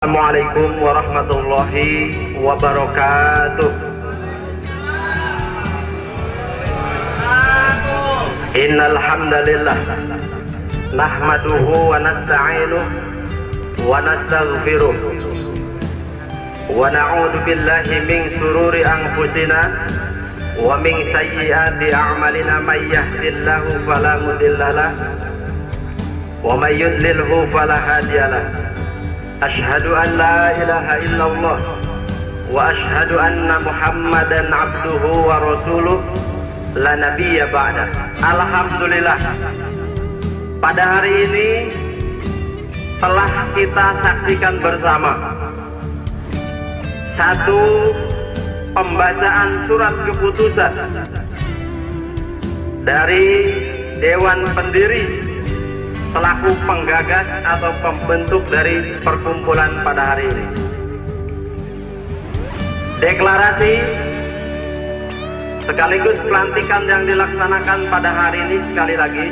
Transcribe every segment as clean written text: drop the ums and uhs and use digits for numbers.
Assalamualaikum warahmatullahi wabarakatuh. Innal hamdalillah nahmaduhu wa nasta'inuhu wa nastaghfiruh wa na'udzu billahi min shururi anfusina wa min sayyiati a'malina may yahdihillahu fala mudhillalah wa may yudlilhu fala hadiyalah. Asyhadu an la ilaha illallah wa asyhadu anna Muhammadan abduhu wa rasuluh la nabiyya ba'da. Alhamdulillah, pada hari ini telah kita saksikan bersama satu pembacaan surat keputusan dari Dewan Pendiri selaku penggagas atau pembentuk dari perkumpulan pada hari ini. Deklarasi sekaligus pelantikan yang dilaksanakan pada hari ini, sekali lagi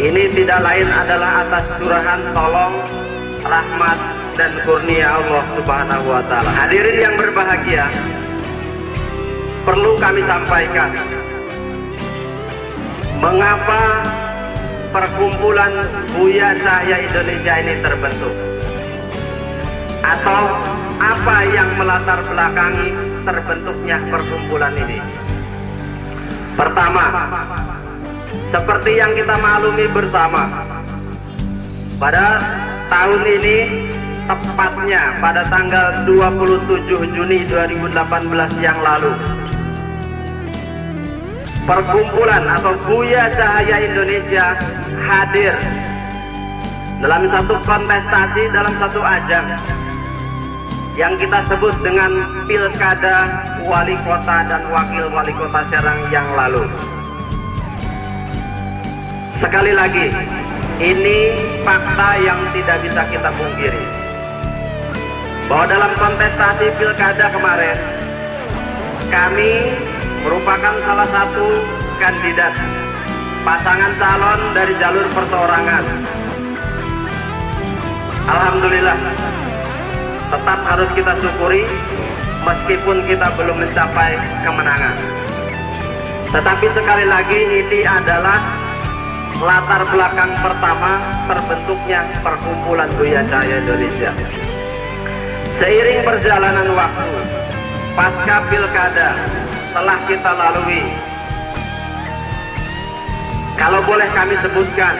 ini tidak lain adalah atas curahan tolong, rahmat dan kurnia Allah Subhanahu wa taala. Hadirin yang berbahagia, perlu kami sampaikan mengapa perkumpulan Buya Cahaya Indonesia ini terbentuk, atau apa yang melatar belakangi terbentuknya perkumpulan ini. Pertama, seperti yang kita maklumi bersama, pada tahun ini, tepatnya pada tanggal 27 Juni 2018 yang lalu, perkumpulan atau Buya Cahaya Indonesia hadir dalam satu kontestasi, dalam satu ajang yang kita sebut dengan Pilkada Wali Kota dan Wakil Wali Kota Serang yang lalu. Sekali lagi, ini fakta yang tidak bisa kita pungkiri, bahwa dalam kontestasi Pilkada kemarin kami merupakan salah satu kandidat pasangan calon dari jalur perseorangan. Alhamdulillah, tetap harus kita syukuri meskipun kita belum mencapai kemenangan. Tetapi sekali lagi, ini adalah latar belakang pertama terbentuknya perkumpulan Buya Cahaya Indonesia. Seiring perjalanan waktu, pasca Pilkada telah kita lalui, kalau boleh kami sebutkan,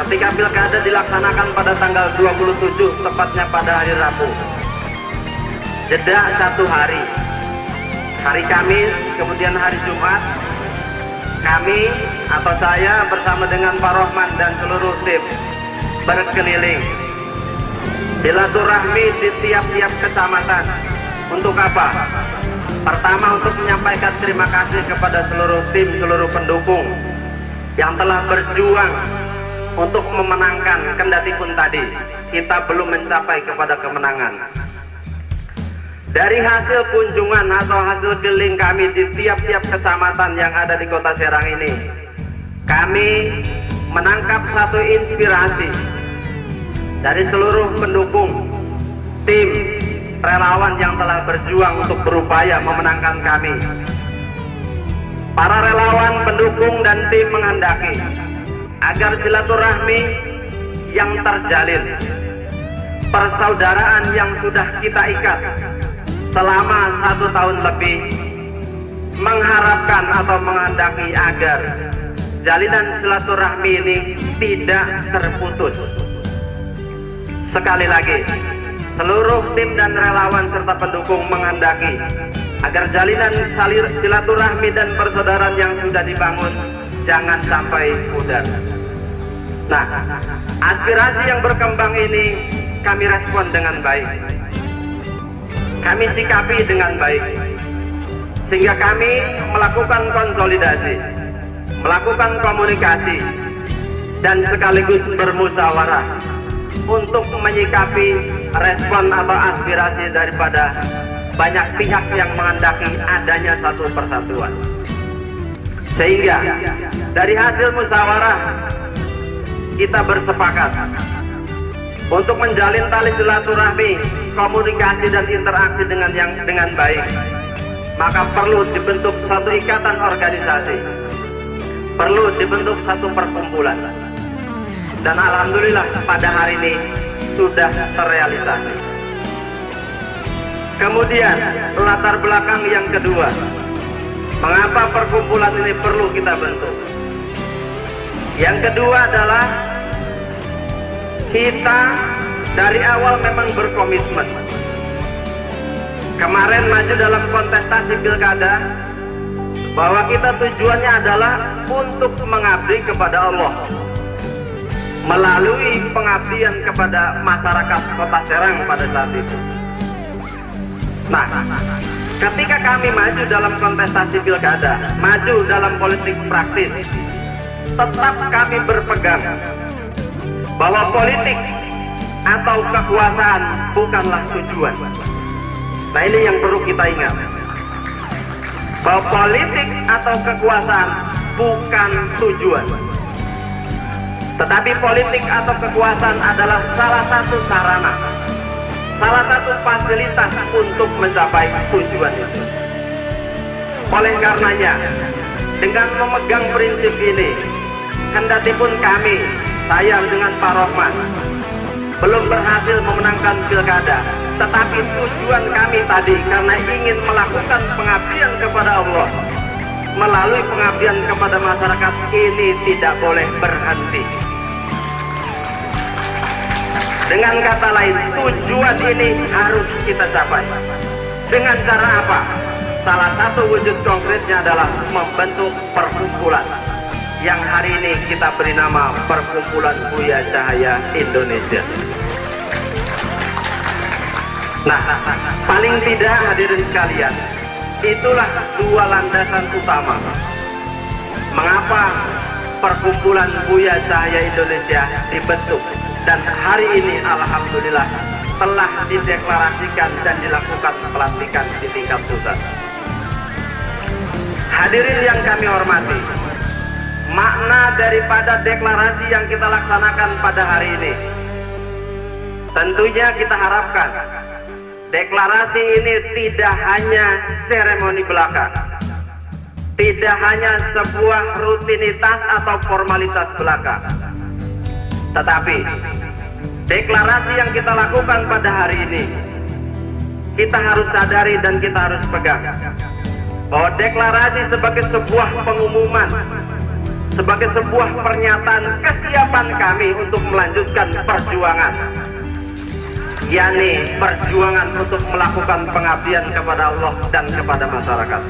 ketika Pilkada dilaksanakan pada tanggal 27, tepatnya pada hari Rabu, jeda satu hari, hari Kamis, kemudian hari Jumat, kami atau saya bersama dengan Pak Rohman dan seluruh tim berkeliling silaturahmi di tiap-tiap kecamatan. Untuk apa? Pertama, untuk menyampaikan terima kasih kepada seluruh tim, seluruh pendukung yang telah berjuang untuk memenangkan, kendati pun tadi kita belum mencapai kepada kemenangan. Dari hasil kunjungan atau hasil keliling kami di tiap-tiap kecamatan yang ada di Kota Serang ini, kami menangkap satu inspirasi dari seluruh pendukung, tim, relawan yang telah berjuang untuk berupaya memenangkan kami. Para relawan, pendukung, dan tim menghendaki agar silaturahmi yang terjalin, persaudaraan yang sudah kita ikat selama 1 tahun lebih, mengharapkan atau menghendaki agar jalinan silaturahmi ini tidak terputus. Sekali lagi, seluruh tim dan relawan serta pendukung menghendaki agar jalinan silaturahmi dan persaudaraan yang sudah dibangun jangan sampai pudar. Nah, aspirasi yang berkembang ini kami respon dengan baik, kami sikapi dengan baik, sehingga kami melakukan konsolidasi, melakukan komunikasi, dan sekaligus bermusyawarah untuk menyikapi respon atau aspirasi daripada banyak pihak yang menghendaki adanya satu persatuan. Sehingga dari hasil musyawarah kita bersepakat untuk menjalin tali silaturahmi, komunikasi dan interaksi dengan baik, maka perlu dibentuk satu ikatan organisasi, perlu dibentuk satu perkumpulan. Dan alhamdulillah pada hari ini sudah terrealisasi. Kemudian latar belakang yang kedua, mengapa perkumpulan ini perlu kita bentuk? Yang kedua adalah kita dari awal memang berkomitmen. Kemarin maju dalam kontestasi pilkada, bahwa kita tujuannya adalah untuk mengabdi kepada Allah melalui pengabdian kepada masyarakat Kota Serang pada saat itu. Nah, ketika kami maju dalam kontestasi pilkada, maju dalam politik praktis, tetap kami berpegang bahwa politik atau kekuasaan bukanlah tujuan. Nah, ini yang perlu kita ingat, bahwa politik atau kekuasaan bukan tujuan, tetapi politik atau kekuasaan adalah salah satu sarana, salah satu fasilitas untuk mencapai tujuan itu. Oleh karenanya, dengan memegang prinsip ini, kendatipun kami, saya dengan Pak Rohman, belum berhasil memenangkan pilkada, tetapi tujuan kami tadi karena ingin melakukan pengabdian kepada Allah melalui pengabdian kepada masyarakat ini tidak boleh berhenti. Dengan kata lain, tujuan ini harus kita capai. Dengan cara apa? Salah satu wujud konkretnya adalah membentuk perkumpulan yang hari ini kita beri nama Perkumpulan Buya Cahaya Indonesia. Nah, paling tidak hadirin sekalian, itulah dua landasan utama mengapa Perkumpulan Buya Cahaya Indonesia dibentuk, dan hari ini alhamdulillah telah dideklarasikan dan dilakukan pelantikan di tingkat pusat. Hadirin yang kami hormati, makna daripada deklarasi yang kita laksanakan pada hari ini, tentunya kita harapkan deklarasi ini tidak hanya seremoni belaka, tidak hanya sebuah rutinitas atau formalitas belaka, tetapi deklarasi yang kita lakukan pada hari ini, kita harus sadari dan kita harus pegang bahwa deklarasi sebagai sebuah pengumuman, sebagai sebuah pernyataan kesiapan kami untuk melanjutkan perjuangan, yakni perjuangan untuk melakukan pengabdian kepada Allah dan kepada masyarakat.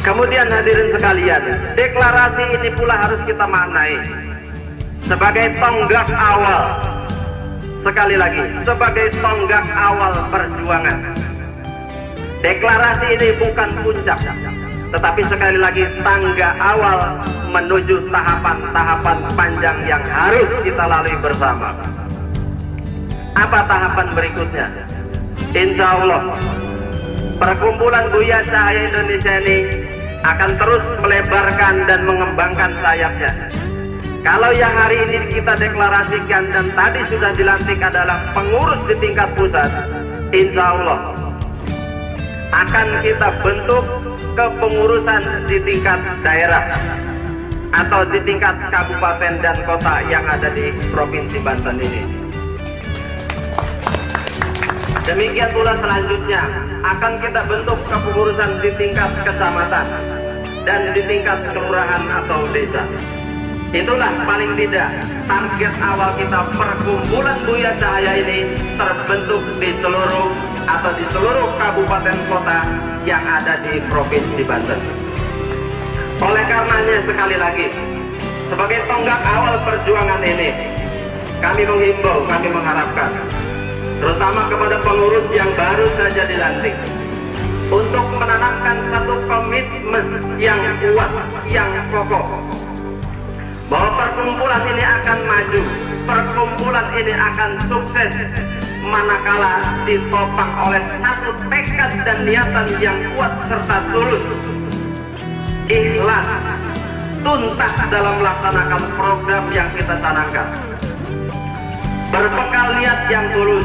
Kemudian hadirin sekalian, deklarasi ini pula harus kita maknai sebagai tonggak awal, sekali lagi, sebagai tonggak awal perjuangan. Deklarasi ini bukan puncak, tetapi sekali lagi tangga awal menuju tahapan-tahapan panjang yang harus kita lalui bersama. Apa tahapan berikutnya? Insya Allah Perkumpulan Buya Cahaya Indonesia ini akan terus melebarkan dan mengembangkan sayapnya. Kalau yang hari ini kita deklarasikan dan tadi sudah dilantik adalah pengurus di tingkat pusat, insya Allah akan kita bentuk kepengurusan di tingkat daerah atau di tingkat kabupaten dan kota yang ada di Provinsi Banten ini. Demikian pula selanjutnya akan kita bentuk kepengurusan di tingkat kecamatan dan di tingkat kelurahan atau desa. Itulah paling tidak target awal kita, Perkumpulan Buya Cahaya ini terbentuk di seluruh atau di seluruh kabupaten kota yang ada di Provinsi Banten. Oleh karenanya sekali lagi, sebagai tonggak awal perjuangan ini, kami menghimbau, kami mengharapkan, terutama kepada pengurus yang baru saja dilantik, untuk menanamkan satu komitmen yang kuat, yang kokoh, bahwa perkumpulan ini akan maju, perkumpulan ini akan sukses manakala ditopang oleh satu tekad dan niatan yang kuat serta tulus, ikhlas, tuntas dalam melaksanakan program yang kita canangkan. berbekal niat yang tulus,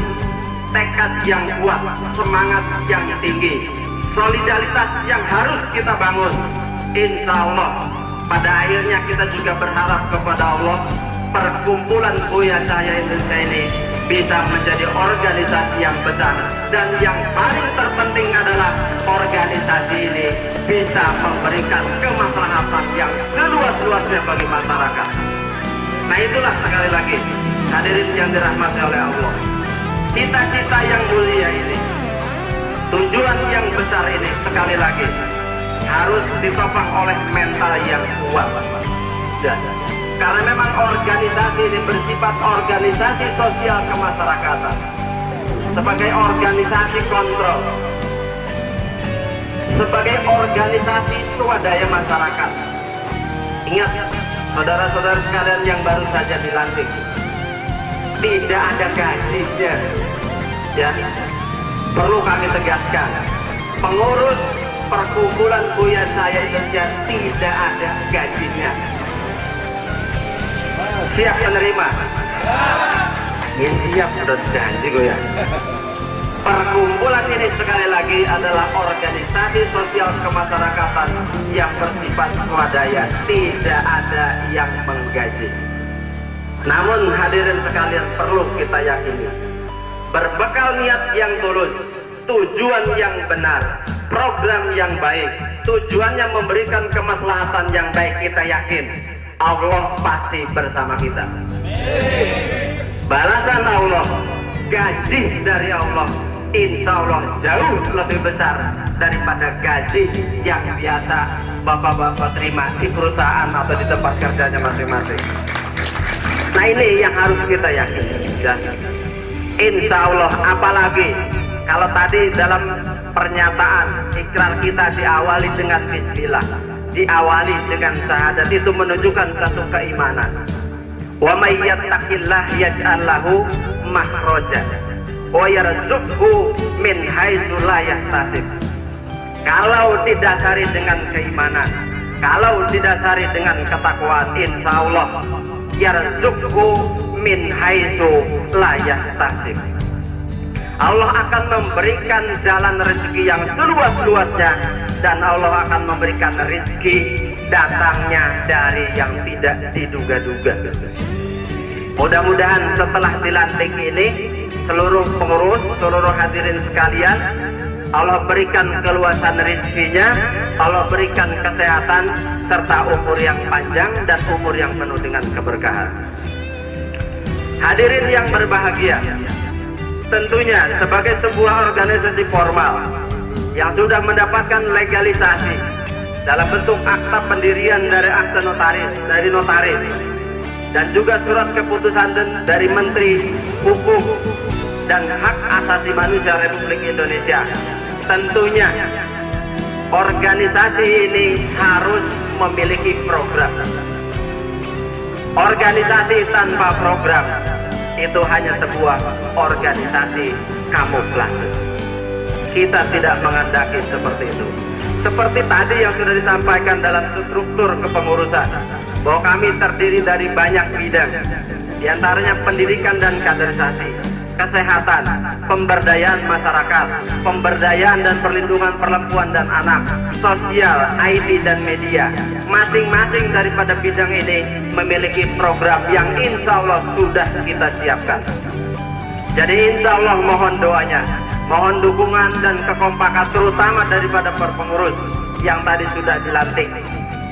tekad yang kuat, semangat yang tinggi, solidaritas yang harus kita bangun. Insya Allah pada akhirnya kita juga berharap kepada Allah, perkumpulan Buya Cahaya Indonesia ini bisa menjadi organisasi yang besar, dan yang paling terpenting adalah organisasi ini bisa memberikan kemaslahatan yang seluas-luasnya bagi masyarakat. Nah, itulah sekali lagi hadirin yang dirahmati oleh Allah, cita-cita yang mulia ini, tujuan yang besar ini sekali lagi harus ditopang oleh mental yang kuat. Karena memang organisasi ini bersifat organisasi sosial kemasyarakatan, sebagai organisasi kontrol, sebagai organisasi swadaya masyarakat. Ingat, saudara-saudara sekalian yang baru saja dilantik, tidak ada gajinya, ya. Perlu kami tegaskan, pengurus perkumpulan Buya Cahaya Indonesia tidak ada gajinya. Siap menerima? Ya, siap, sudah janji gue ya. Perkumpulan ini sekali lagi adalah organisasi sosial kemasyarakatan yang bersifat swadaya, tidak ada yang menggaji. Namun hadirin sekalian, perlu kita yakini, berbekal niat yang tulus, tujuan yang benar, program yang baik, tujuannya memberikan kemaslahatan yang baik, kita yakin Allah pasti bersama kita. Balasan Allah, gaji dari Allah, insya Allah jauh lebih besar daripada gaji yang biasa bapak-bapak terima di perusahaan atau di tempat kerjanya masing-masing. Nah, ini yang harus kita yakini. Dan insya Allah, apalagi kalau tadi dalam pernyataan ikrar kita diawali dengan bismillah, diawali dengan syahadat, itu menunjukkan satu keimanan. Wa may yattaqillah yaj'al lahu makhraja wa yarzuqhu min haitsu la yahtasib. Kalau didasari dengan keimanan, kalau didasari dengan ketakwaan, insya Allah yarzuqhu min haitsu la yahtasib. Allah akan memberikan jalan rezeki yang seluas-luasnya, dan Allah akan memberikan rezeki datangnya dari yang tidak diduga-duga. Mudah-mudahan setelah dilantik ini, seluruh pengurus, seluruh hadirin sekalian, Allah berikan keluasan rezekinya, Allah berikan kesehatan, serta umur yang panjang dan umur yang penuh dengan keberkahan. Hadirin yang berbahagia, tentunya sebagai sebuah organisasi formal yang sudah mendapatkan legalisasi dalam bentuk akta pendirian dari akta notaris, dari notaris, dan juga surat keputusan dari Menteri Hukum dan Hak Asasi Manusia Republik Indonesia, tentunya organisasi ini harus memiliki program. Organisasi tanpa program itu hanya sebuah organisasi kamuflase. Kita tidak menghendaki seperti itu. Seperti tadi yang sudah disampaikan dalam struktur kepengurusan, bahwa kami terdiri dari banyak bidang, diantaranya pendidikan dan kaderisasi, kesehatan, pemberdayaan masyarakat, pemberdayaan dan perlindungan perempuan dan anak, sosial, IT dan media. Masing-masing daripada bidang ini memiliki program yang insya Allah sudah kita siapkan. Jadi insya Allah mohon doanya, mohon dukungan dan kekompakan terutama daripada pengurus yang tadi sudah dilantik.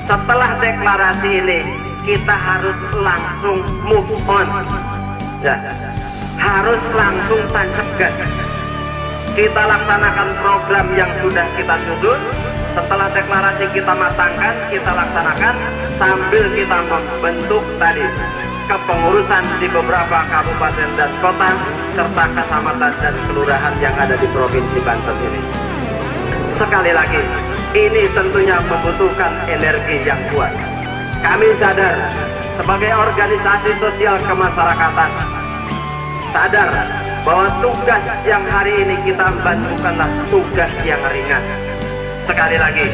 Setelah deklarasi ini kita harus langsung move on, ya, harus langsung tancap gas. Kita laksanakan program yang sudah kita susun. Setelah deklarasi kita matangkan, kita laksanakan sambil kita membentuk tadi kepengurusan di beberapa kabupaten dan kota serta kecamatan dan kelurahan yang ada di Provinsi Banten ini. Sekali lagi, ini tentunya membutuhkan energi yang kuat. Kami sadar sebagai organisasi sosial kemasyarakatan, sadar bahwa tugas yang hari ini kita emban bukanlah tugas yang ringan. Sekali lagi,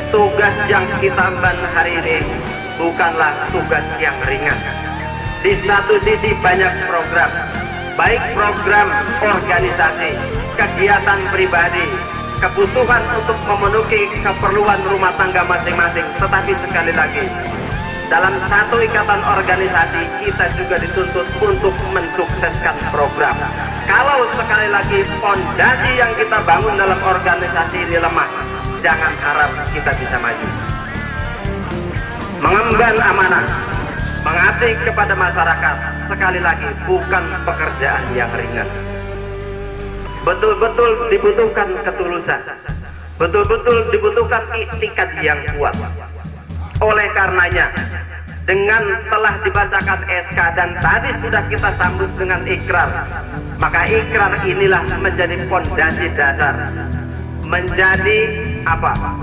tugas yang kita emban hari ini bukanlah tugas yang ringan. Di satu sisi banyak program, baik program organisasi, kegiatan pribadi, kebutuhan untuk memenuhi keperluan rumah tangga masing-masing. Tetapi sekali lagi, dalam satu ikatan organisasi kita juga dituntut untuk mensukseskan program. Kalau sekali lagi fondasi yang kita bangun dalam organisasi ini lemah, jangan harap kita bisa maju. Mengemban amanah, mengabdi kepada masyarakat, sekali lagi bukan pekerjaan yang ringan. Betul-betul dibutuhkan ketulusan, betul-betul dibutuhkan ikhtikat yang kuat. Oleh karenanya, dengan telah dibacakan SK dan tadi sudah kita sambut dengan ikrar, maka ikrar inilah menjadi fondasi dasar, menjadi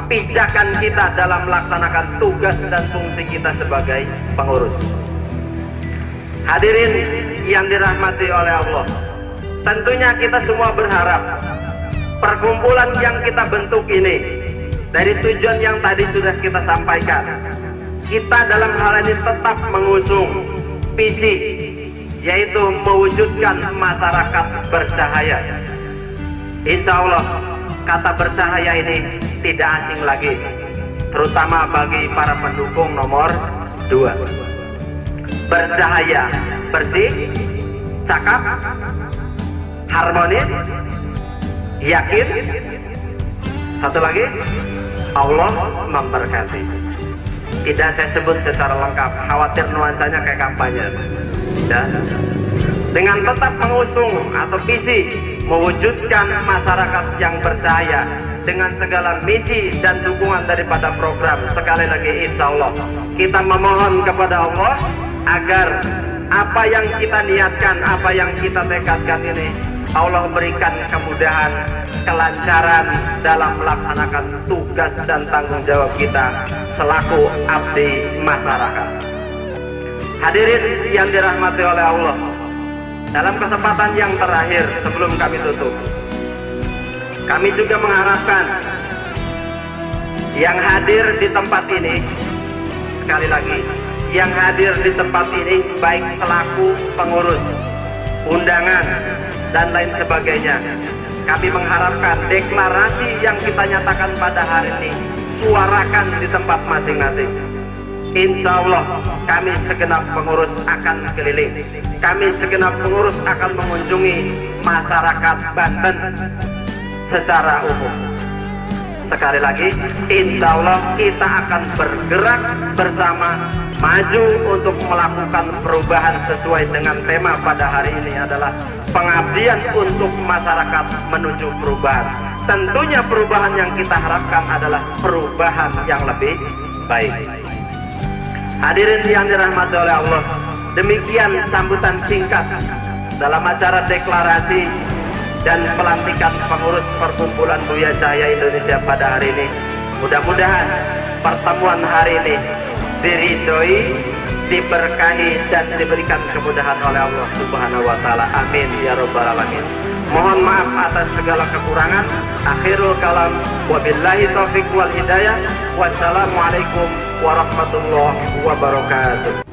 pijakan kita dalam melaksanakan tugas dan fungsi kita sebagai pengurus. Hadirin yang dirahmati oleh Allah, tentunya kita semua berharap perkumpulan yang kita bentuk ini, dari tujuan yang tadi sudah kita sampaikan, kita dalam hal ini tetap mengusung visi, yaitu mewujudkan masyarakat bercahaya. Insya Allah kata bercahaya ini tidak asing lagi, terutama bagi para pendukung nomor 2. Bercahaya, bersih, cakap, harmonis, yakin, satu lagi, Allah memberkati. Tidak saya sebut secara lengkap, khawatir nuansanya kayak kampanye. Dengan tetap mengusung atau visi mewujudkan masyarakat yang percaya dengan segala misi dan dukungan daripada program, sekali lagi insya Allah kita memohon kepada Allah agar apa yang kita niatkan, apa yang kita tekadkan ini Allah berikan kemudahan, kelancaran dalam melaksanakan tugas dan tanggung jawab kita selaku abdi masyarakat. Hadirin yang dirahmati oleh Allah, dalam kesempatan yang terakhir sebelum kami tutup, kami juga mengharapkan yang hadir di tempat ini, sekali lagi, yang hadir di tempat ini baik selaku pengurus, undangan, dan lain sebagainya, kami mengharapkan deklarasi yang kita nyatakan pada hari ini suarakan di tempat masing-masing. Insya Allah kami segenap pengurus akan keliling, kami segenap pengurus akan mengunjungi masyarakat Banten secara umum. Sekali lagi, insya Allah kita akan bergerak bersama, maju untuk melakukan perubahan sesuai dengan tema pada hari ini adalah pengabdian untuk masyarakat menuju perubahan. Tentunya perubahan yang kita harapkan adalah perubahan yang lebih baik. Hadirin yang dirahmati oleh Allah, demikian sambutan singkat dalam acara deklarasi dan pelantikan pengurus perkumpulan Buya Cahaya Indonesia pada hari ini. Mudah-mudahan pertemuan hari ini diridhoi, diberkahi, dan diberikan kemudahan oleh Allah Subhanahu wa Ta'ala. Amin ya Rabbal alamin. Mohon maaf atas segala kekurangan. Akhirul kalam, wabillahi taufiq wal hidayah. Wassalamualaikum warahmatullahi wabarakatuh.